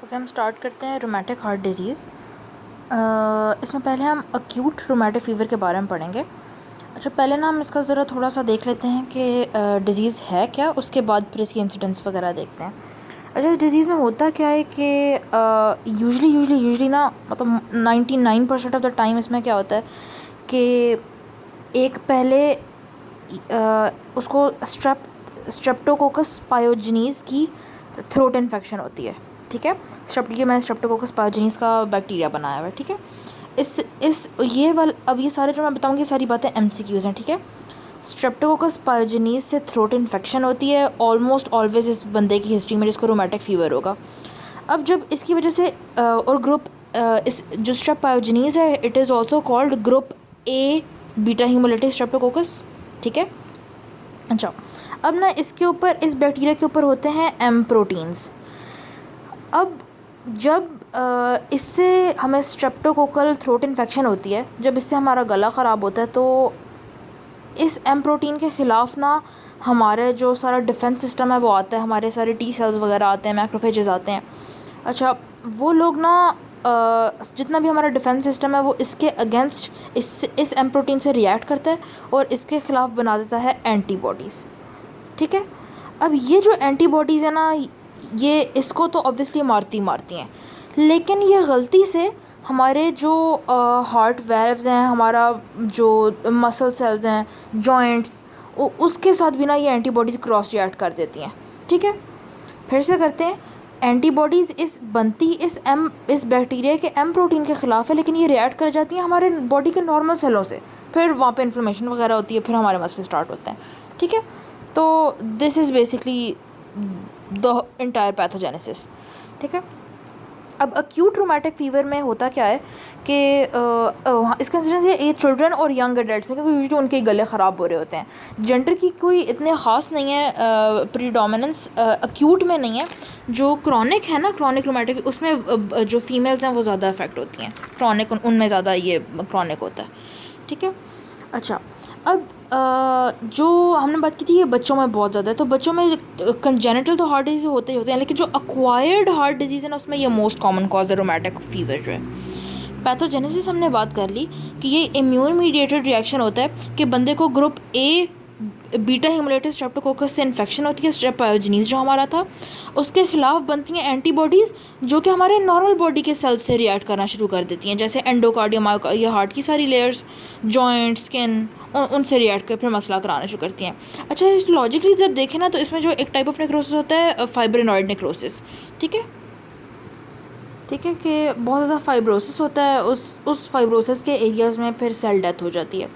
Okay, हम start करते हैं रोमेटिक हार्ट डिज़ीज़। इसमें पहले हम अक्यूट रोमेटिक फ़ीवर के बारे में पढ़ेंगे। अच्छा, पहले ना हम इसका ज़रा थोड़ा सा देख लेते हैं कि डिज़ीज़ है क्या, उसके बाद फिर इसकी इंसिडेंस वगैरह देखते हैं। अच्छा, इस डिज़ीज़ में होता क्या है कि यूजली ना मतलब 99% ऑफ द टाइम इसमें क्या होता है कि एक पहले उसको स्ट्रेप्टोकोकस पायोजेनीज़ की थ्रोट इन्फेक्शन होती है। ठीक है, मैंने स्ट्रेप्टोकोकस पायोजेनीज़ का बैक्टीरिया बनाया हुआ है। ठीक है, अब ये सारे जो मैं बताऊँगी सारी बातें MCQs हैं। ठीक है, स्ट्रेप्टोकोकस पायोजेनीज़ से थ्रोट इन्फेक्शन होती है ऑलमोस्ट ऑलवेज इस बंदे की हिस्ट्री में जिसको रोमेटिक फ़ीवर होगा। अब जब इसकी वजह से और ग्रुप इस जो स्ट्रेप पायोजेनीज़ है it is also called group A beta haemolytic Streptococcus. ठीक है, अच्छा, अब ना इसके ऊपर इस बैक्टीरिया के ऊपर होते हैं M प्रोटीन्स। अब जब इससे हमें स्ट्रेप्टोकोकल थ्रोट इन्फेक्शन होती है, जब इससे हमारा गला ख़राब होता है तो इस M प्रोटीन के ख़िलाफ़ ना हमारे जो सारा डिफेंस सिस्टम है वो आता है, हमारे सारे T सेल्स वगैरह आते हैं, मैक्रोफेजेस आते हैं। अच्छा, वो लोग ना जितना भी हमारा डिफेंस सिस्टम है वो इसके अगेंस्ट इस M प्रोटीन से रिएक्ट करता है और इसके ख़िलाफ़ बना देता है एंटीबॉडीज़। ठीक है, अब ये जो एंटीबॉडीज़ है ना ये इसको तो ऑब्वियसली मारती हैं, लेकिन ये गलती से हमारे जो हार्ट वेल्व्स हैं, हमारा जो मसल सेल्स हैं, जॉइंट्स, उसके साथ भी ना ये एंटीबॉडीज़ क्रॉस रिएक्ट कर देती हैं। ठीक है, फिर से करते हैं। एंटीबॉडीज़ इस बैक्टीरिया के M प्रोटीन के ख़िलाफ़ है, लेकिन ये रिएक्ट कर जाती हैं हमारे बॉडी के नॉर्मल सेलों से, फिर वहाँ पे इन्फ्लेमेशन वगैरह होती है, फिर हमारे मसल स्टार्ट होते हैं। ठीक है, तो this is basically the entire pathogenesis. ठीक है, अब अक्यूट रोमेटिक फ़ीवर में होता क्या है कि इसका इंसिडेंस ये चिल्ड्रन और यंग एडल्ट्स में, क्योंकि यूजुअली उनके गले ख़राब हो रहे होते हैं। जेंडर की कोई इतने ख़ास नहीं है, प्रीडोमिनेंस अक्यूट में नहीं है। जो क्रॉनिक है ना, क्रॉनिक रोमेटिक, उसमें जो फीमेल्स हैं वो ज़्यादा अफेक्ट होती हैं। क्रॉनिक उनमें ज़्यादा ये क्रॉनिक होता है। ठीक है, अच्छा, अब जो हमने बात की थी ये बच्चों में बहुत ज़्यादा है, तो बच्चों में कंजेनिटल तो हार्ट डिजीज़ होते ही होते हैं, लेकिन जो एक्वायर्ड हार्ट डिजीज़ है ना उसमें ये मोस्ट कॉमन कॉज है रोमेटिक फ़ीवर जो है। पैथोजेनेसिस हमने बात कर ली कि ये इम्यून मीडिएटेड रिएक्शन होता है कि बंदे को group A beta haemolytic Streptococcus से इन्फेक्शन होती है, स्ट्रेप पायोजेनीज़ जो हमारा था, उसके ख़िलाफ़ बनती हैं एंटीबॉडीज़ जो कि हमारे नॉर्मल बॉडी के सेल्स से रिएक्ट करना शुरू कर देती हैं, जैसे एंडोकार्डियम, ये हार्ट की सारी लेयर्स, जॉइंट, स्किन, उनसे रिएक्ट कर फिर मसला कराना शुरू करती हैं। अच्छा, हिस्टोलॉजिकली जब देखें ना तो इसमें जो एक टाइप ऑफ नेक्रोसिस होता है फाइब्रिनॉइड नेक्रोसिस। ठीक है, कि बहुत ज़्यादा फाइब्रोसिस होता है, उस फाइब्रोसिस के एरियाज़ में फिर सेल डेथ हो जाती है,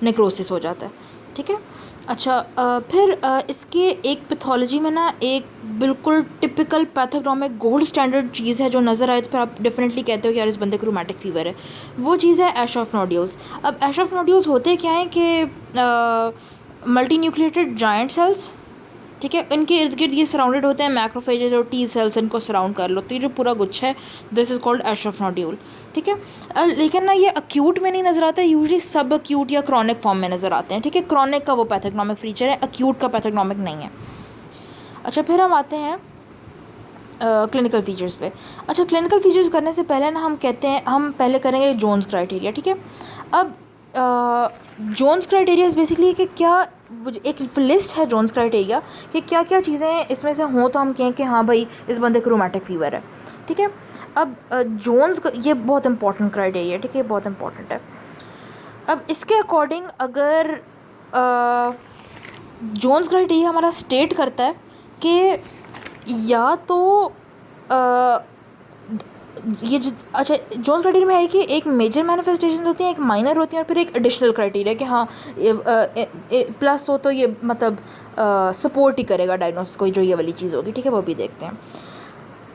नेक्रोसिस हो जाता है। ठीक है, अच्छा, फिर इसके एक पैथोलॉजी में ना एक बिल्कुल टिपिकल पैथोग्नोमिक गोल्ड स्टैंडर्ड चीज़ है जो नज़र आए तो फिर आप डेफिनेटली कहते हो कि यार इस बंदे को रोमेटिक फ़ीवर है। वो चीज़ है एशॉफ नोड्यूल्स। अब एशॉफ नोड्यूल्स होते क्या हैं कि मल्टी न्यूक्लिएटेड जायंट सेल्स, ठीक है, इनके इर्द गिर्द ये सराउंडेड होते हैं मैक्रोफेजेस और T सेल्स, इनको सराउंड कर लो, तो ये जो पूरा गुच्छा है दिस इज़ कॉल्ड एशॉफ नोड्यूल। ठीक है, लेकिन ना ये अक्यूट में नहीं नज़र आता है, यूजुअली सब अक्यूट या क्रॉनिक फॉर्म में नज़र आते हैं। ठीक है, क्रॉनिक का वो पैथोग्नोमिक फीचर है, अक्यूट का पैथोग्नोमिक नहीं है। अच्छा, फिर हम आते हैं क्लिनिकल फीचर्स पे। अच्छा, क्लिनिकल फीचर्स करने से पहले ना हम पहले करेंगे जोन्स क्राइटेरिया। ठीक है, अब जोन्स क्राइटेरिया बेसिकली कि क्या एक लिस्ट है जोन्स क्राइटेरिया कि क्या क्या चीज़ें इसमें से हों तो हम कहें कि हाँ भाई इस बंदे को रोमेटिक फ़ीवर है। ठीक है, अब जोन्स ये बहुत इंपॉर्टेंट क्राइटेरिया, ठीक है, बहुत इंपॉर्टेंट है। अब इसके अकॉर्डिंग अगर जोन्स क्राइटेरिया हमारा स्टेट करता है कि या तो अच्छा, जोन्स क्राइटेरिया में है कि एक मेजर मैनिफेस्टेशन होती हैं, एक माइनर होती हैं और फिर एक एडिशनल क्राइटेरिया कि हाँ प्लस हो तो ये मतलब सपोर्ट ही करेगा डायग्नोसिस को, जो ये वाली चीज़ होगी। ठीक है, वो भी देखते हैं।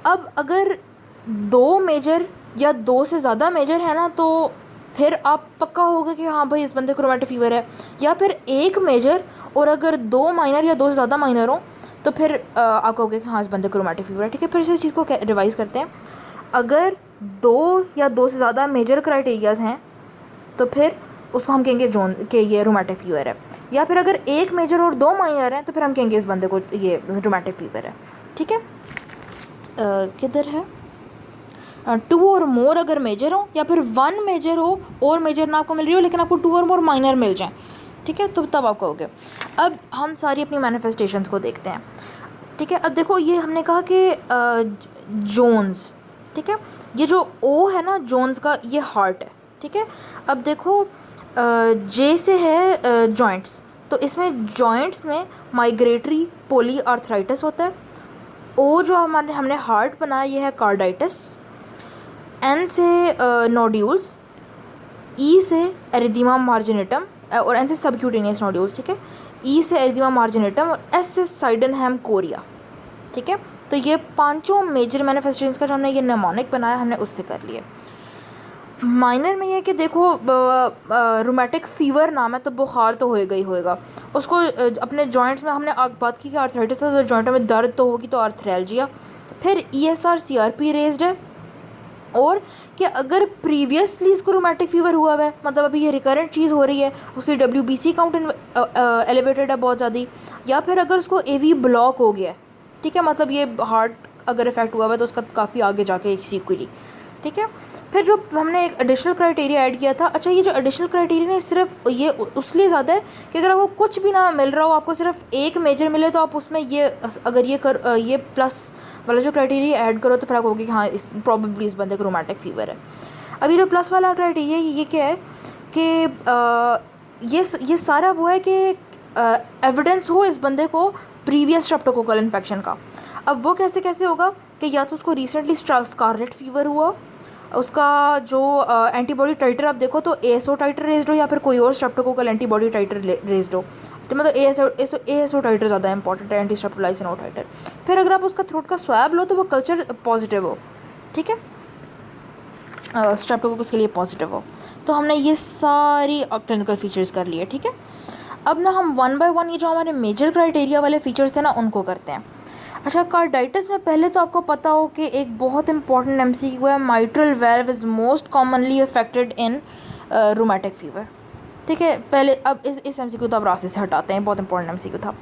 अब अगर 2 मेजर या 2 से ज़्यादा मेजर है ना तो फिर आप पक्का होगा कि हाँ भाई इस बंदे को रोमेटिक फ़ीवर है, या फिर 1 मेजर और अगर 2 माइनर या 2 से ज़्यादा माइनर हो तो फिर आप कहोगे कि हाँ इस बंदे को रोमेटिक फ़ीवर है। ठीक है, फिर से इस चीज़ को रिवाइज़ करते हैं। अगर 2 या 2 से ज़्यादा मेजर क्राइटेरियाज़ हैं तो फिर उसको हम कहेंगे जोन के ये रोमेटिक फ़ीवर है, या फिर अगर 1 मेजर और 2 माइनर हैं तो फिर हम कहेंगे इस बंदे को ये रोमेटिक फ़ीवर है। ठीक है, किधर है टू और मोर अगर मेजर हो, या फिर वन मेजर हो और मेजर ना आपको मिल रही हो लेकिन आपको टू और मोर माइनर मिल जाए, ठीक है, तो तब आप कहोगे। अब हम सारी अपनी मैनिफेस्टेशंस को देखते हैं, ठीक है। अब देखो ये हमने कहा कि जोन्स, ठीक है, ये जो ओ है ना जोन्स का, ये हार्ट है, ठीक है। अब देखो जे से है जॉइंट्स, तो इसमें जॉइंट्स में माइग्रेटरी पोली आर्थराइटिस होता है। ओ जो हमने हार्ट बनाया ये है कार्डाइटिस। एन से नोड्यूल्स, ई से एरिदीमा मार्जिनेटम और एन से सबक्यूटेनियस नोड्यूल्स, ठीक है। ई से एरिदीमा मार्जिनेटम और एस से साइडनहैम कोरिया, ठीक है। तो ये पांचों मेजर मैनिफेस्टेशंस का जो हमने ये नेमोनिक बनाया हमने उससे कर लिए। माइनर में ये कि देखो रूमेटिक फ़ीवर नाम है तो बुखार तो होएगा ही होएगा उसको। अपने जॉइंट्स में हमने बात की कि आर्थराइटिस था तो जॉइंटों में दर्द तो होगी तो आर्थ्रैल्जिया। फिर ESR-CRP रेज्ड है, और कि अगर प्रीवियसली इसको रूमेटिक फ़ीवर हुआ है, मतलब अभी ये रिकरेंट चीज़ हो रही है, उसकी WBC काउंट एलिवेटेड है बहुत ज़्यादा, या फिर अगर उसको AV ब्लॉक हो गया है, ठीक है, मतलब ये हार्ट अगर इफेक्ट हुआ है तो उसका काफ़ी आगे जाके सीक्वली, ठीक है। फिर जो हमने एक एडिशनल क्राइटेरिया ऐड किया था, अच्छा ये जो एडिशनल क्राइटेरिया है सिर्फ ये उसलिए ज़्यादा है कि अगर आपको कुछ भी ना मिल रहा हो, आपको सिर्फ एक मेजर मिले, तो आप उसमें ये अगर ये प्लस वाला जो क्राइटेरिया ऐड करो तो फिर आपको होगी कि हाँ इस प्रॉबेबली इस बंदे को रोमैटिक फ़ीवर है। अभी जो प्लस वाला क्राइटेरिया ये क्या है कि ये सारा वो है कि एविडेंस हो इस बंदे को प्रीवियस स्ट्रेप्टोकोकल इन्फेक्शन का। अब वो कैसे कैसे होगा कि या तो उसको रिसेंटली स्कारलेट फ़ीवर हुआ, उसका जो एंटीबॉडी टाइटर आप देखो तो ASO टाइटर रेज्ड हो, या फिर कोई और स्ट्रेप्टोकोकल एंटीबॉडी टाइटर रेज्ड हो, तो मतलब ASO टाइटर ज़्यादा इंपॉर्टेंट है, एंटी स्ट्रेप्टोलाइसिन ओ टाइटर। फिर अगर आप उसका थ्रोट का स्वैब लो तो वो कल्चर पॉजिटिव हो, ठीक है, स्ट्रेप्टोकोकस के लिए पॉजिटिव हो। तो हमने ये सारी क्लिनिकल फीचर्स कर लिए, ठीक है। अब ना हम वन बाय वन ये जो हमारे मेजर क्राइटेरिया वाले फीचर्स थे ना उनको करते हैं। अच्छा, कार्डाइटिस में पहले तो आपको पता हो कि एक बहुत इंपॉर्टेंट MCQ है, mitral valve is most commonly affected in rheumatic fever, ठीक है। पहले अब इस MCQ तो आप रास्ते से हटाते हैं, बहुत इंपॉर्टेंट MCQ था।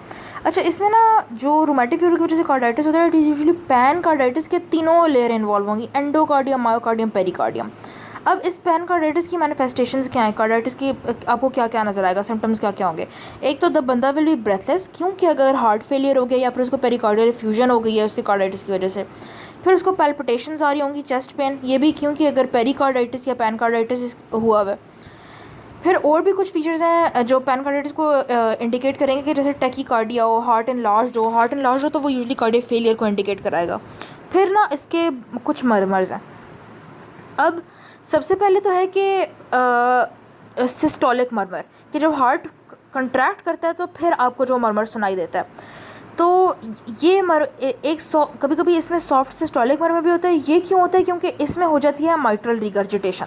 अच्छा, इसमें ना जो रूमेटिक फ़ीवर की वजह से कार्डाइटिस होता है it is usually pan carditis के तीनों लेयर इन्वॉल्व होंगी, एंडोकार्डियम, मायोकार्डियम, पेरिकार्डियम। अब इस पैन कार्डाइटिस की मैनिफेस्टेशंस क्या हैं, कार्डाइटिस की आपको क्या क्या नज़र आएगा, सिम्टम्स क्या क्या होंगे। एक तो द बंदा विल बी ब्रेथलेस, क्योंकि अगर हार्ट फेलियर हो गया या फिर उसको पेरिकार्डियल फ्यूजन हो गई है उसकी कार्डाइटिस की वजह से। फिर उसको पैल्पिटेशंस आ रही होंगी, चेस्ट पेन, ये भी क्योंकि अगर पेरिकार्डाइटिस या पैन कार्डाइटिस हुआ है। फिर और भी कुछ फीचर्स हैं जो पैन कार्डाइटिस को इंडिकेट करेंगे कि जैसे टैकीकार्डिया हो, हार्ट एनलार्ज्ड हो तो वो यूजुअली कार्डियक फेलियर को इंडिकेट कराएगा। फिर ना इसके कुछ मर्मर्स हैं। अब सबसे पहले तो है कि सिस्टोलिक मर्मर, कि जब हार्ट कंट्रैक्ट करता है तो फिर आपको जो मर्मर सुनाई देता है, तो ये कभी कभी इसमें सॉफ्ट सिस्टोलिक मर्मर भी होता है। ये क्यों होता है? क्योंकि इसमें हो जाती है माइट्रल रिगर्जिटेशन।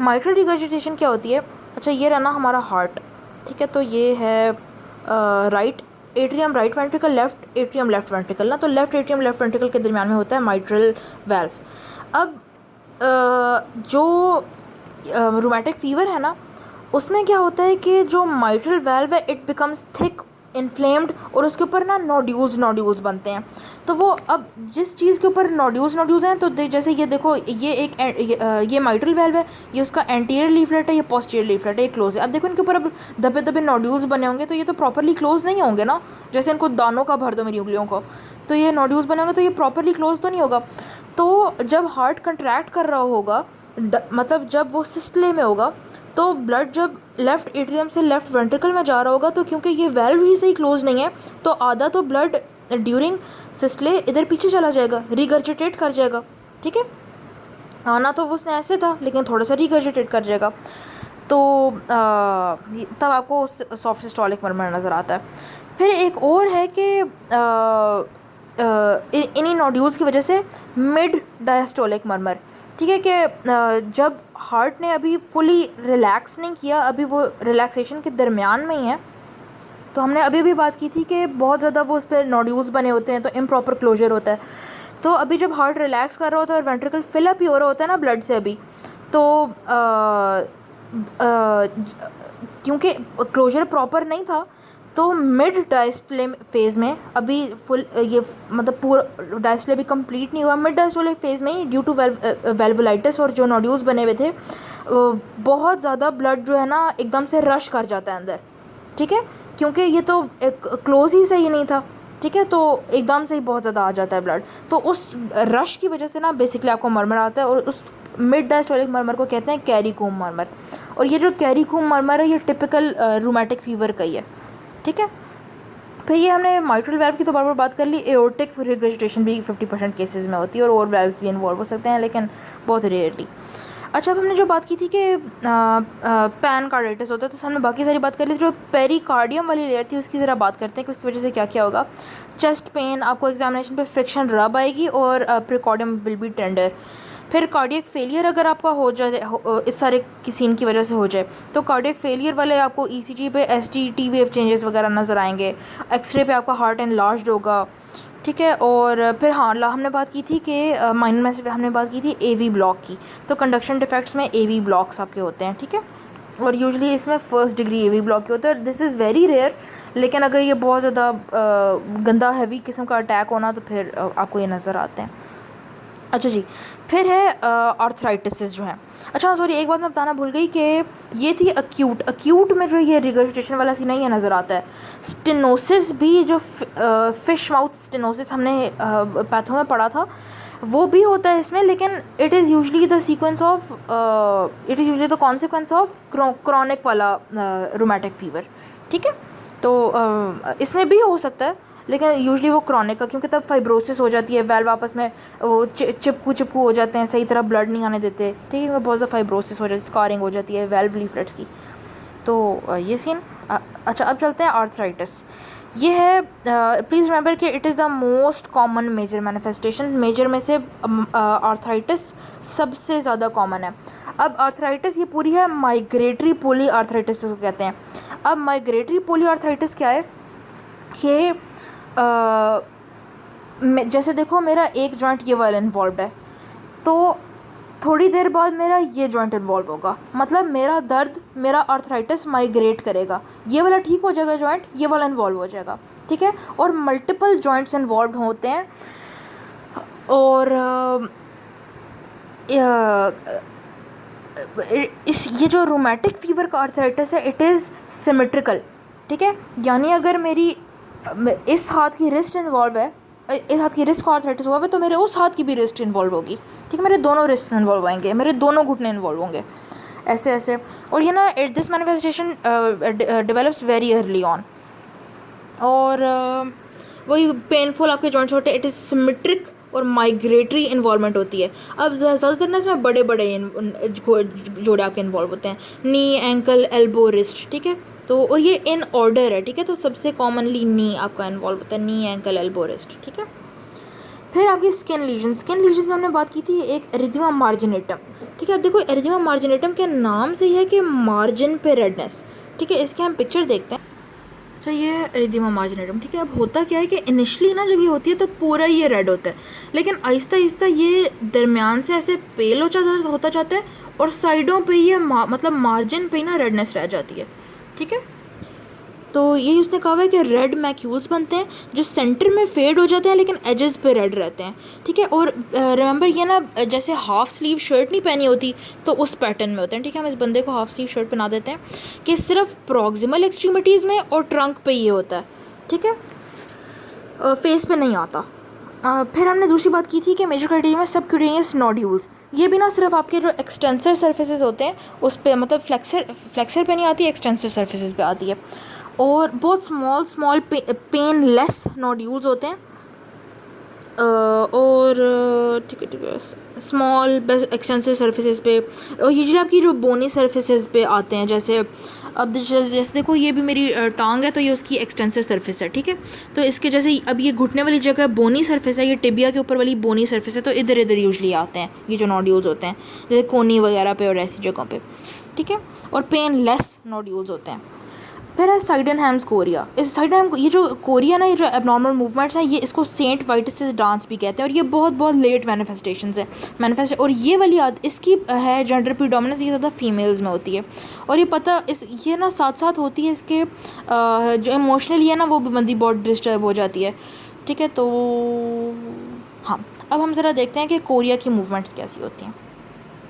माइट्रल रिगर्जिटेशन क्या होती है? अच्छा, ये रहा ना हमारा हार्ट, ठीक है, तो ये है right atrium right ventricle, left atrium left ventricle ना, तो लेफ्ट एट्रियम लेफ्ट वेंट्रिकल के दरमियान में होता है माइट्रल वाल्व। अब जो रूमेटिक फ़ीवर है ना, उसमें क्या होता है कि जो माइट्रल वाल्व है इट बिकम्स थिक, इन्फ्लेम्ड, और उसके ऊपर ना नोड्यूल्स बनते हैं। तो वो अब जिस चीज़ के ऊपर नोड्यूल्स हैं, तो जैसे ये देखो, ये माइट्रल वाल्व है, ये उसका एंटीरियर लीफलेट है, ये पोस्टीरियर लीफलेट है, ये क्लोज है। अब देखो इनके ऊपर अब दबे दबे नोड्यूल्स बने होंगे तो ये तो प्रॉपरली क्लोज नहीं होंगे ना, जैसे इनको दानों का भर दो मेरी उंगलियों को, तो ये नोड्यूल्स बने होंगे तो ये प्रॉपरली क्लोज तो नहीं होगा। तो जब हार्ट कंट्रैक्ट कर रहा होगा, मतलब जब वो सिस्टले में होगा, तो ब्लड जब लेफ़्ट एट्रियम से लेफ़्ट वेंट्रिकल में जा रहा होगा, तो क्योंकि ये वेल्व ही सही क्लोज नहीं है, तो आधा तो ब्लड ड्यूरिंग सिस्टले इधर पीछे चला जाएगा, रिगर्जिटेट कर जाएगा, ठीक है। आना तो उसने ऐसे था लेकिन थोड़ा सा रिगर्जिटेट कर जाएगा, तो तब आपको सॉफ्ट सिस्टोलिक मर्मर नज़र आता है। फिर एक और है कि इन्हीं नोड्यूल्स की वजह से मिड डायस्टोलिक मर्मर, ठीक है, कि जब हार्ट ने अभी फुली रिलैक्स नहीं किया, अभी वो रिलैक्सेशन के दरमियान में ही है, तो हमने अभी भी बात की थी कि बहुत ज़्यादा वो उस पर नोड्यूल्स बने होते हैं तो इम्प्रॉपर क्लोजर होता है। तो अभी जब हार्ट रिलैक्स कर रहा होता है और वेंट्रिकल फिलअप ही हो रहा होता है ना ब्लड से अभी, तो क्योंकि क्लोजर प्रॉपर नहीं था, तो मिड डायस्टोले फेज़ में अभी फुल ये मतलब पूरा डायस्टोले अभी कंप्लीट नहीं हुआ, मिड डायस्टोले फेज़ में ही ड्यू टू वेल्वुलाइटिस और जो नोड्यूल्स बने हुए थे बहुत ज़्यादा ब्लड जो है ना एकदम से रश कर जाता है अंदर, ठीक है, क्योंकि ये तो एक क्लोज ही सही नहीं था, ठीक है, तो एकदम से ही बहुत ज़्यादा आ जाता है ब्लड, तो उस रश की वजह से ना बेसिकली आपको मरमर आता है और उस मिड डायस्टोलिक मरमर को कहते हैं कैरिकोम मरमर। और ये जो कैरिकोम मरमर है ये टिपिकल रूमेटिक फीवर का ही है, ठीक है। फिर ये हमने माइट्रल वाल्व की तो बार बार बात कर ली। एओर्टिक रिगर्जिटेशन भी 50% केसेस में होती है और वाल्व्स भी इन्वॉल्व हो सकते हैं लेकिन बहुत रेयरली। अच्छा, अब हमने जो बात की थी कि पैनकार्डाइटिस होता है तो हमने बाकी सारी बात कर ली। जो पेरिकार्डियम वाली लेयर थी उसकी ज़रा बात करते हैं कि उसकी वजह से क्या क्या होगा। चेस्ट पेन, आपको एग्जामिनेशन पे फ्रिक्शन रब आएगी और प्रिकॉर्डियम विल बी टेंडर। फिर कार्डियक फेलियर अगर आपका हो जाए इस सारे सीन की वजह से हो जाए तो कार्डियक फेलियर वाले आपको ईसीजी पे एसटी वेव चेंजेस वगैरह नज़र आएंगे। एक्सरे पे आपका हार्ट एनलार्ज्ड होगा, ठीक है। और फिर हाँ हमने बात की थी कि माइनर में हमने बात की थी एवी ब्लॉक की, तो कंडक्शन डिफेक्ट्स में एवी ब्लॉक्स आपके होते हैं, ठीक है। और यूजुअली इसमें फर्स्ट डिग्री एवी ब्लॉक के होता है। दिस इज़ वेरी रेयर, लेकिन अगर ये बहुत ज़्यादा गंदा हैवी किस्म का अटैक होना तो फिर आपको ये नज़र आते हैं। अच्छा जी, फिर है आर्थराइटिस जो है। अच्छा सॉरी, एक बात मैं बताना भूल गई कि ये थी अक्यूट में जो ये रिगर्जिटेशन वाला सीन है ये नज़र आता है। स्टेनोसिस भी, जो फिश माउथ स्टेनोसिस हमने पैथो में पढ़ा था वो भी होता है इसमें, लेकिन it is usually the consequence of chronic वाला रूमेटिक फीवर, ठीक है। तो इसमें भी हो सकता है लेकिन यूजुअली वो क्रॉनिक का, क्योंकि तब फाइब्रोसिस हो जाती है, वेल्व आपस में वो चिपकू हो जाते हैं, सही तरह ब्लड नहीं आने देते, ठीक है, बहुत ज़्यादा फाइब्रोसिस हो जाती है, स्कारिंग हो जाती है वेल्व लीफलेट्स की। तो ये सीन। अच्छा, अब चलते हैं आर्थराइटिस। ये है, प्लीज़ रिमेंबर कि it is the most common major manifestation. Major में से आर्थराइटिस सबसे ज़्यादा कॉमन है। अब आर्थराइटिस ये पूरी है माइग्रेटरी पोली आर्थराइटिस को कहते हैं। अब माइग्रेटरी पोली आर्थराइटिस क्या है कि जैसे देखो मेरा एक जॉइंट ये वाला इन्वॉल्व है, तो थोड़ी देर बाद मेरा ये जॉइंट इन्वॉल्व होगा, मतलब मेरा दर्द, मेरा आर्थराइटिस माइग्रेट करेगा, ये वाला ठीक हो जाएगा जॉइंट, ये वाला इन्वॉल्व हो जाएगा, ठीक है। और मल्टीपल जॉइंट्स इन्वॉल्व होते हैं। और ये जो रूमेटिक फीवर का आर्थराइटिस है इट इज़ सिमेट्रिकल, ठीक है। यानी अगर मेरी इस हाथ की रिस्ट इन्वॉल्व है, इस हाथ की रिस्ट को आर्थराइटिस हुआ है तो मेरे उस हाथ की भी रिस्ट इन्वॉल्व होगी, ठीक है, मेरे दोनों रिस्ट इन्वॉल्व होंगे, मेरे दोनों घुटने इन्वॉल्व होंगे, ऐसे ऐसे। और ये ना this manifestation develops very early on, और वही पेनफुल आपके जॉइंट्स होते हैं। इट इज़ सिमेट्रिक और माइग्रेटरी इन्वॉल्वमेंट होती है। अब ज़्यादातर ना इसमें बड़े बड़े जोड़े आपके इन्वॉल्व होते हैं, नी, एंकल, एल्बो, रिस्ट, ठीक है। तो और ये इन ऑर्डर है, ठीक है। तो सबसे कॉमनली नी आपका इन्वॉल्व होता है, नी, एंकल, एल्बो, रिस्ट, ठीक है। फिर आपकी स्किन लीजन में हमने बात की थी एक एरिथेमा मार्जिनेटम, ठीक है। अब देखो एरिथेमा मार्जिनेटम के नाम से ही है कि मार्जिन पे रेडनेस, ठीक है। इसके हम पिक्चर देखते हैं। अच्छा, ये एरिथेमा मार्जिनेटम, ठीक है। अब होता क्या है कि इनिशियली ना जब ये होती है तो पूरा ये रेड होता है, लेकिन आहिस्ता आहिस्ता ये दरमियान से ऐसे पेल होता जाता है और साइडों पे ये मतलब मार्जिन पे ना रेडनेस रह जाती है, ठीक है। तो यही उसने कहा है कि रेड मैक्यूल्स बनते हैं जो सेंटर में फेड हो जाते हैं लेकिन एजेस पे रेड रहते हैं, ठीक है। और रिमेंबर ये ना जैसे हाफ स्लीव शर्ट नहीं पहनी होती तो उस पैटर्न में होते हैं, ठीक है। हम इस बंदे को हाफ स्लीव शर्ट पहना देते हैं कि सिर्फ प्रॉक्सिमल एक्सट्रीमिटीज़ में और ट्रंक पे ये होता है, ठीक है, फेस पे नहीं आता। फिर हमने दूसरी बात की थी कि मेजर क्राइटेरिया में सबक्यूटेनियस नोड्यूल्स, ये भी ना सिर्फ आपके जो एक्सटेंसर सर्फेसेस होते हैं उस पर, मतलब फ्लेक्सर पे नहीं आती, एक्सटेंसर सर्फेसेस पे आती है। और बहुत स्मॉल पेनलेस नोड्यूल्स होते हैं, और ठीक है स्मॉल बस एक्सटेंसिव सर्फेसेस पे, और यूजुअली आपकी जो बोनी सर्फेसेस पे आते हैं। जैसे अब जैसे देखो ये भी मेरी टांग है तो ये उसकी एक्सटेंसिव सर्फेस है, ठीक है। तो इसके जैसे अब ये घुटने वाली जगह बोनी सर्फेस है, ये टिबिया के ऊपर वाली बोनी सर्फेस है, तो इधर यूजुअली आते हैं ये जो नोड्यूल्स होते हैं, जैसे कोनी वगैरह पे और ऐसी जगहों पे, ठीक है। और पेनलेस नोड्यूल्स होते हैं। फिर है साइडनहैम्स कोरिया। इस साइडनहैम, ये जो कोरिया ना, ये जो एबनॉर्मल मूवमेंट्स हैं, ये इसको सेंट वाइटसिस डांस भी कहते हैं, और ये बहुत बहुत लेट मैनिफेस्टेशंस है और ये वाली इसकी है जेंडर प्रीडोमिनेंस, ये ज़्यादा फीमेल्स में होती है। और ये पता ये ना साथ साथ होती है इसके जो इमोशनली है ना, वो भी बंदी बहुत डिस्टर्ब हो जाती है। ठीक है, तो हाँ, अब हम ज़रा देखते हैं कि कोरिया की मूवमेंट्स कैसी होती हैं।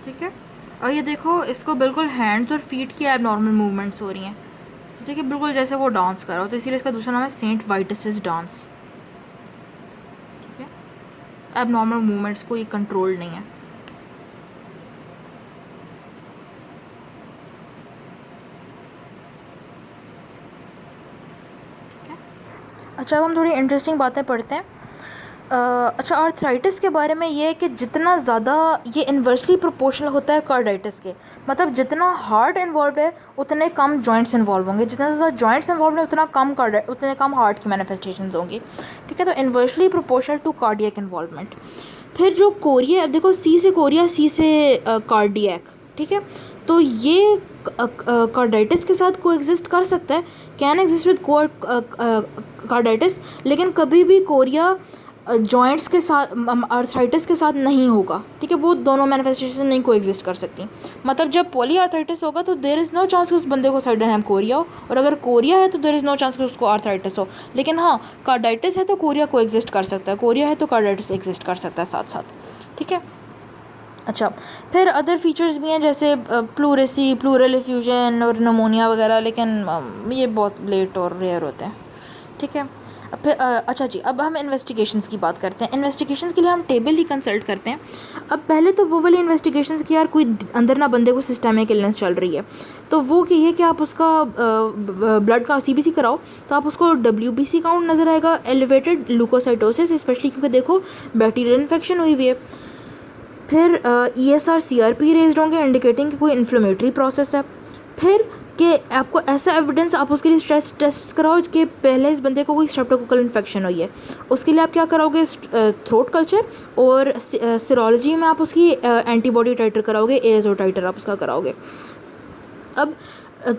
ठीक है, और ये देखो, इसको बिल्कुल हैंड्स और फीट की एबनॉर्मल मूवमेंट्स हो रही हैं, ठीक है, बिल्कुल जैसे वो डांस कर रहा हो, तो इसीलिए इसका दूसरा नाम है सेंट वाइटसिस डांस। ठीक है, एबनॉर्मल मूवमेंट्स कोई कंट्रोल नहीं है। ठीक है, अच्छा, अब हम थोड़ी इंटरेस्टिंग बातें पढ़ते हैं। अच्छा, आर्थराइटिस के बारे में ये है कि जितना ज़्यादा ये इन्वर्सली प्रोपोर्शनल होता है कार्डाइटिस के, मतलब जितना हार्ट इन्वॉल्व है उतने कम जॉइंट्स इन्वॉल्व होंगे, जितना ज़्यादा जॉइंट्स इन्वॉल्व है उतने कम हार्ट की मैनिफेस्टेशंस होंगी। ठीक है, तो inversely proportional to cardiac involvement. फिर जो कोरिया, अब देखो, सी से कोरिया, सी से कार्डियक। ठीक है, तो ये कार्डाइटिस के साथ कोएग्जिस्ट कर सकता है, कैन एग्जिस्ट विद कार्डाइटिस, लेकिन कभी भी कोरिया जॉइंट्स के साथ, आर्थराइटिस के साथ नहीं होगा। ठीक है, वो दोनों मैनिफेस्टेशन नहीं कोएग्जिस्ट कर सकती। मतलब जब पॉली आर्थराइटिस होगा तो देयर इज़ नो चांस कि उस बंदे को साइडनहैम कोरिया हो, और अगर कोरिया है तो देयर इज़ नो चांस कि उसको आर्थराइटिस हो। लेकिन हाँ, कार्डाइटिस है तो कोरिया कोएग्जिस्ट कर सकता है, कोरिया है तो कार्डाइटिस एग्जिस्ट कर सकता है साथ साथ। ठीक है, अच्छा, फिर अदर फीचर्स भी हैं जैसे प्लूरेसी, प्लूरल इफ्यूजन और नमोनिया वगैरह, लेकिन ये बहुत लेट और रेयर होते हैं। ठीक है, फिर अच्छा जी, अब हम इन्वेस्टिगेशंस की बात करते हैं। इन्वेस्टिगेशंस के लिए हम टेबल ही कंसल्ट करते हैं। अब पहले तो वो वाली इन्वेस्टिगेशंस की, यार कोई अंदर ना बंदे को सिस्टमिक इलनेस चल रही है, तो वो की है कि आप उसका ब्लड का CBC कराओ, तो आप उसको WBC काउंट नज़र आएगा, एलिवेटेड ल्यूकोसाइटोसिस, स्पेशली क्योंकि देखो बैक्टीरियल इन्फेक्शन हुई हुई है। फिर ESR CRP रेज्ड होंगे, इंडिकेटिंग कि कोई इन्फ्लेमेटरी प्रोसेस है। फिर कि आपको ऐसा एविडेंस, आप उसके लिए स्ट्रेस टेस्ट कराओ कि पहले इस बंदे को कोई स्ट्रेप्टोकोकल इन्फेक्शन हुई है। उसके लिए आप क्या कराओगे, थ्रोट कल्चर, और सीरोलॉजी में आप उसकी एंटीबॉडी टाइटर कराओगे, ASO टाइटर आप उसका कराओगे। अब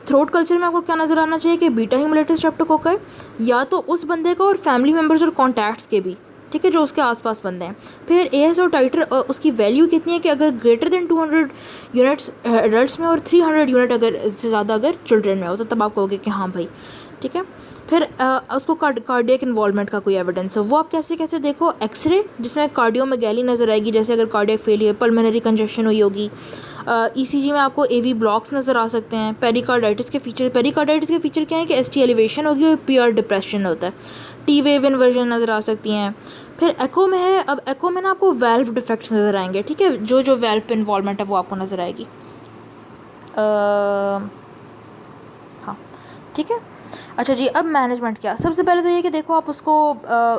थ्रोट कल्चर में आपको क्या नज़र आना चाहिए कि बीटा हीमोलाइटिस स्ट्रेप्टोकोकस, या तो उस बंदे का और फैमिली मेम्बर्स और कॉन्टैक्ट्स के भी, ठीक है, जो उसके आसपास बंदे हैं। फिर ASO टाइटर, उसकी वैल्यू कितनी है कि अगर ग्रेटर देन 200 यूनिट्स एडल्ट्स में और 300 यूनिट अगर से ज़्यादा अगर चिल्ड्रन में हो, तो तब आप कहोगे कि हाँ भाई। ठीक है, फिर उसको कार्डियक इन्वॉल्वमेंट का कोई एविडेंस हो, वो आप कैसे कैसे देखो, एक्सरे जिसमें कार्डियोमेगैली नज़र आएगी, जैसे अगर कार्डियक फेलियर, पल्मोनरी कंजेशन हुई होगी। ECG में आपको AV ब्लॉक्स नज़र आ सकते हैं। पेरिकार्डाइटिस के फीचर क्या है कि ST एलिवेशन होगी और PR डिप्रेशन होता है। T वेव इन्वर्जन नज़र आ सकती हैं। फिर एको में है, अब एको में ना आपको वेल्व डिफेक्ट्स नज़र आएंगे। ठीक है, जो वेल्व पे इन्वॉल्वमेंट है वो आपको नज़र आएगी। हाँ, ठीक है, अच्छा जी, अब मैनेजमेंट क्या, सबसे पहले तो ये कि देखो, आप उसको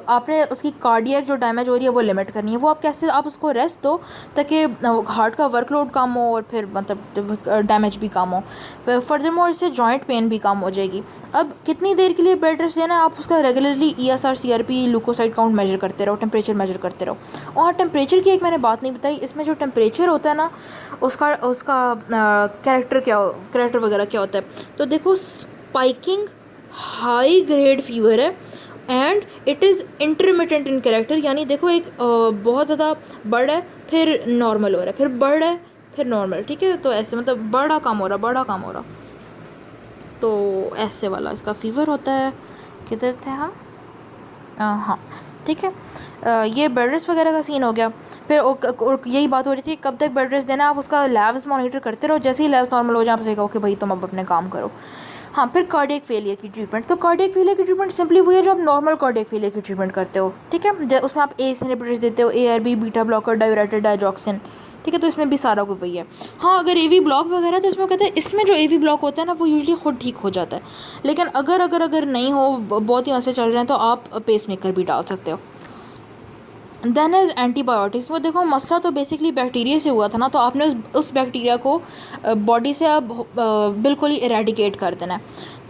आपने उसकी कार्डियक जो डैमेज हो रही है वो लिमिट करनी है। वो आप कैसे, आप उसको रेस्ट दो ताकि हार्ट का वर्कलोड कम हो और फिर मतलब डैमेज भी कम हो। फर्दरमोर इससे जॉइंट पेन भी कम हो जाएगी। अब कितनी देर के लिए बेड रेस्ट देना है, आप उसका regularly ESR CRP leucocyte count measure करते रहो, टेम्परेचर मेजर करते रहो। और टेम्परेचर की एक मैंने बात नहीं बताई, इसमें जो टेम्परेचर होता है ना, उसका कैरेक्टर वगैरह क्या होता है। तो देखो, स्पाइकिंग हाई ग्रेड फीवर है and it is intermittent in character, यानी देखो एक बहुत ज़्यादा बढ़ है, फिर नॉर्मल हो रहा है, फिर बढ़ है, फिर नॉर्मल। ठीक है, तो ऐसे मतलब बड़ा कम हो रहा, तो ऐसे वाला इसका फीवर होता है। किधर थे हम, हाँ, ठीक है, ये बेड रेस्ट वगैरह का सीन हो गया। फिर और यही बात हो रही थी कब तक बेड रेस्ट देना, आप उसका लैब्स मॉनिटर करते रहो, जैसे ही लैब्स नॉर्मल हो जाए आप सही कहो कि भाई तुम अब अपने काम करो। हाँ, फिर कार्डियक फेलियर की ट्रीटमेंट, तो कार्डियक फेलियर की ट्रीटमेंट सिंपली वही है जो आप नॉर्मल कार्डियक फेलियर की ट्रीटमेंट करते हो। ठीक है, उसमें आप ACE इनहिबिटर्स देते हो, ARB, बीटा ब्लॉकर, डायूरेटिक, डायजॉक्सिन। ठीक है, तो इसमें भी सारा कुछ वही है। हाँ, अगर AV ब्लॉक वगैरह, तो इसमें कहते हैं, इसमें जो AV ब्लॉक होता है ना, वो यूजली खुद ठीक हो जाता है। लेकिन अगर नहीं हो, बहुत ही ऐसे चल रहे हैं, तो आप पेसमेकर भी डाल सकते हो। Then is antibiotics. वो देखो, मसला तो बेसिकली बैक्टीरिया से हुआ था ना, तो आपने उस बैक्टीरिया को बॉडी से अब बिल्कुल ही इरेडिकेट कर देना है।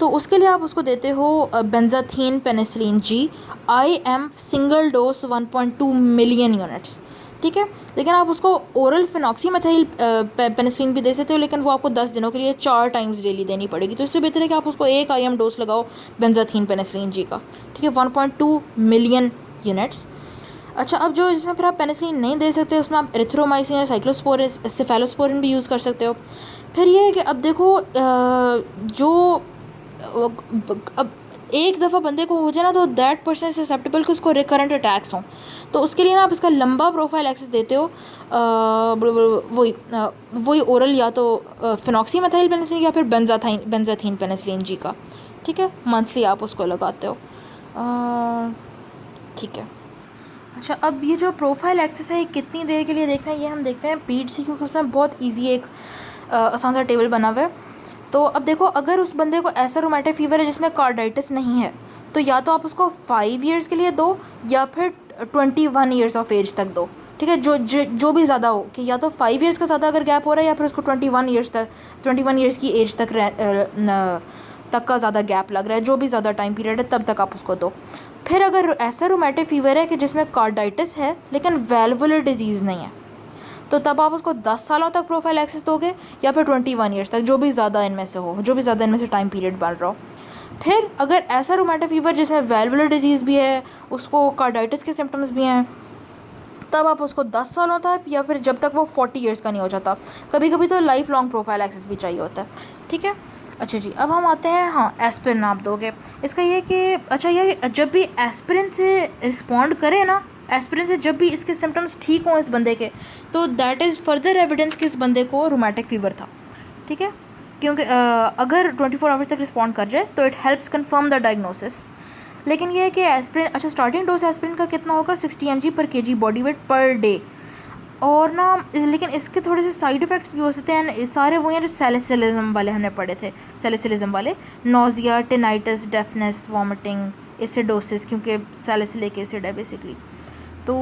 तो उसके लिए आप उसको देते हो benzathine penicillin G, IM single dose 1.2 million units. ठीक है। लेकिन आप उसको ओरल फिनॉक्सीमेथाइल पेनिसिलिन भी दे सकते हो, लेकिन वो आपको 10 दिनों के लिए 4 टाइम्स डेली देनी पड़ेगी। तो इससे बेहतर है कि आप उसको 1 IM डोज लगाओ बेंजाथीन पेनिसिलिन जी का, ठीक है, 1.2 मिलियन यूनिट्स। अच्छा, अब जो जिसमें फिर आप पेनिसिलिन नहीं दे सकते उसमें आप एरिथ्रोमाइसिन या साइक्लोस्पोरिन सेफेलोस्पोरिन भी यूज़ कर सकते हो। फिर ये है कि अब देखो जो अब एक दफ़ा बंदे को हो जाए ना तो दैट पर्सन ससेप्टेबल कि उसको रिकरेंट अटैक्स हों। तो उसके लिए ना आप इसका लंबा प्रोफाइल एक्सेस देते हो, वही ओरल या तो फिनॉक्सीमेथाइल पेनिसिलिन या फिर बेंजाथीन पेनिसिलिन जी का, ठीक है, मंथली आप उसको लगाते हो, ठीक है। अच्छा, अब ये जो प्रोफाइल एक्सेस है कितनी देर के लिए देखना है ये हम देखते हैं पीड से, क्योंकि उसमें बहुत ईजी एक आसान सा टेबल बना हुआ है। तो अब देखो, अगर उस बंदे को ऐसा रोमेटिक फ़ीवर है जिसमें कार्डाइटिस नहीं है, तो या तो आप उसको 5 ईयर्स के लिए दो या फिर 21 ईयर्स ऑफ एज तक दो, ठीक है। जो भी ज़्यादा हो, कि या तो 5 ईयर्स का ज़्यादा अगर गैप हो रहा है या फिर उसको 21 ईयर्स की एज तक का ज़्यादा गैप लग रहा है, जो भी ज़्यादा टाइम पीरियड है तब तक आप उसको दो। फिर अगर ऐसा रोमेटिक फ़ीवर है कि जिसमें कार्डाइटिस है लेकिन वैल्वुलर डिजीज़ नहीं है, तो तब आप उसको 10 सालों तक प्रोफाइल एक्सेस दोगे या फिर 21 ईयर्स तक, जो भी ज़्यादा इनमें से हो, जो भी ज़्यादा इनमें से टाइम पीरियड बन रहा हो। फिर अगर ऐसा रोमेटिक फ़ीवर जिसमें वैल्वुलर डिजीज़ भी है, उसको कार्डाइटिस के सिम्टम्स भी हैं, तब आप उसको 10 सालों तक या फिर जब तक वो 40 ईयर्स का नहीं हो जाता। कभी कभी तो लाइफ लॉन्ग प्रोफाइल एक्सेस भी चाहिए होता है, ठीक है। अच्छा जी, अब हम आते हैं, हाँ, एस्पिरिन आप दोगे। इसका ये कि अच्छा, ये जब भी एस्पिरिन से रिस्पॉन्ड करे ना, एस्पिरिन से जब भी इसके सिम्टम्स ठीक हों इस बंदे के, तो दैट इज़ फर्दर एविडेंस कि इस बंदे को रोमेटिक फ़ीवर था, ठीक है। क्योंकि अगर 24 आवर्स तक रिस्पॉन्ड कर जाए तो it helps confirm the diagnosis. लेकिन ये है कि एस्पिरिन, अच्छा, स्टार्टिंग डोज एस्पिरिन का कितना होगा, 60 mg पर kg body weight per day. और ना, लेकिन इसके थोड़े से साइड इफ़ेक्ट्स भी हो सकते हैं, सारे वो हैं जो सैलिसिलिज्म वाले हमने पढ़े थे, सैलिसिलिज्म वाले, नोजिया, टिनाइटिस, डेफनेस, वॉमिटिंग, एसिडोसिस, क्योंकि सैलिसिलिक एसिड है बेसिकली। तो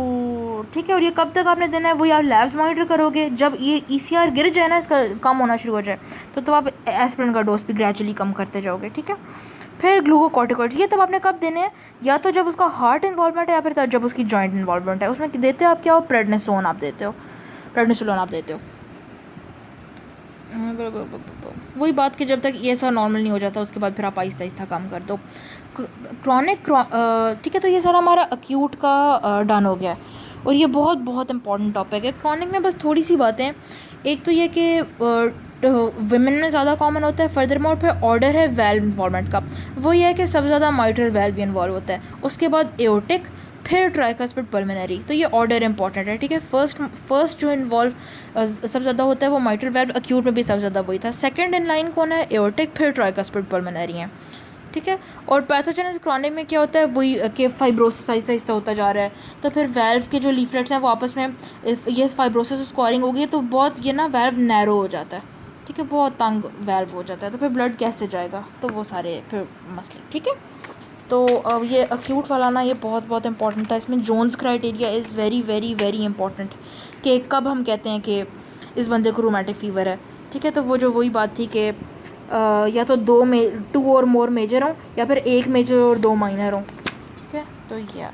ठीक है, और ये कब तक आपने देना है, वही आप लैब्स मॉनिटर करोगे। जब ये ECR गिर जाए ना, इसका कम होना शुरू हो जाए, तो आप एस्पिरिन का डोज भी ग्रेजुअली कम करते जाओगे, ठीक है। फिर ग्लूकोकॉर्टिकॉइड्स, ये तब आपने कब देने हैं, या तो जब उसका हार्ट इन्वॉल्वमेंट है या फिर जब उसकी जॉइंट इन्वॉल्वमेंट है। उसमें देते हो आप क्या हो, प्रेडनिसोलोन आप देते हो। वही बात कि जब तक ये सब नॉर्मल नहीं हो जाता उसके बाद फिर आप आहिस्ता आहिस्ता काम कर दो। क्रॉनिक, ठीक है, तो ये सारा हमारा अक्यूट का डन हो गया, और ये बहुत बहुत इंपॉर्टेंट टॉपिक है। क्रॉनिक में बस थोड़ी सी बातें, एक तो ये कि विमेन में ज़्यादा कॉमन होता है। फर्दर मोर फिर ऑर्डर है वेल्व इन्वॉल्वमेंट का, वो ये है कि सबसे ज़्यादा माइट्रल वेल्व इन्वॉल्व होता है, उसके बाद एओर्टिक, फिर ट्राइकस्पिड पल्मोनरी। तो ये ऑर्डर इंपॉर्टेंट है, ठीक है। फर्स्ट जो इन्वॉल्व सबसे ज़्यादा होता है वो माइट्रल वेल्व, अक्यूट में भी सबसे ज़्यादा वही था। सेकंड इन लाइन कौन है, एओर्टिक, फिर ट्राइकस्पिड पल्मोनरी है, ठीक है। और पैथोजेनिक क्रॉनिक में क्या होता है, वही कि फाइब्रोसिस आहिस्ता होता जा रहा है, तो फिर वेल्व के जो लीफलेट्स हैं वो आपस में, ये फाइब्रोसिस स्क्वायरिंग होगी तो बहुत ये ना वेल्व नैरो हो जाता है, ठीक है, बहुत तंग वेल्व हो जाता है, तो फिर ब्लड कैसे जाएगा, तो वो सारे फिर मसले, ठीक है। तो अब ये अक्यूट वाला ना, ये बहुत बहुत इंपॉर्टेंट था। इसमें Jones criteria is very very very important, कि कब हम कहते हैं कि इस बंदे को रोमेटिक फ़ीवर है, ठीक है। तो वो जो वही बात थी कि या तो 2 और मोर मेजर हों या फिर 1 मेजर और 2 माइनर हों, ठीक है। तो ये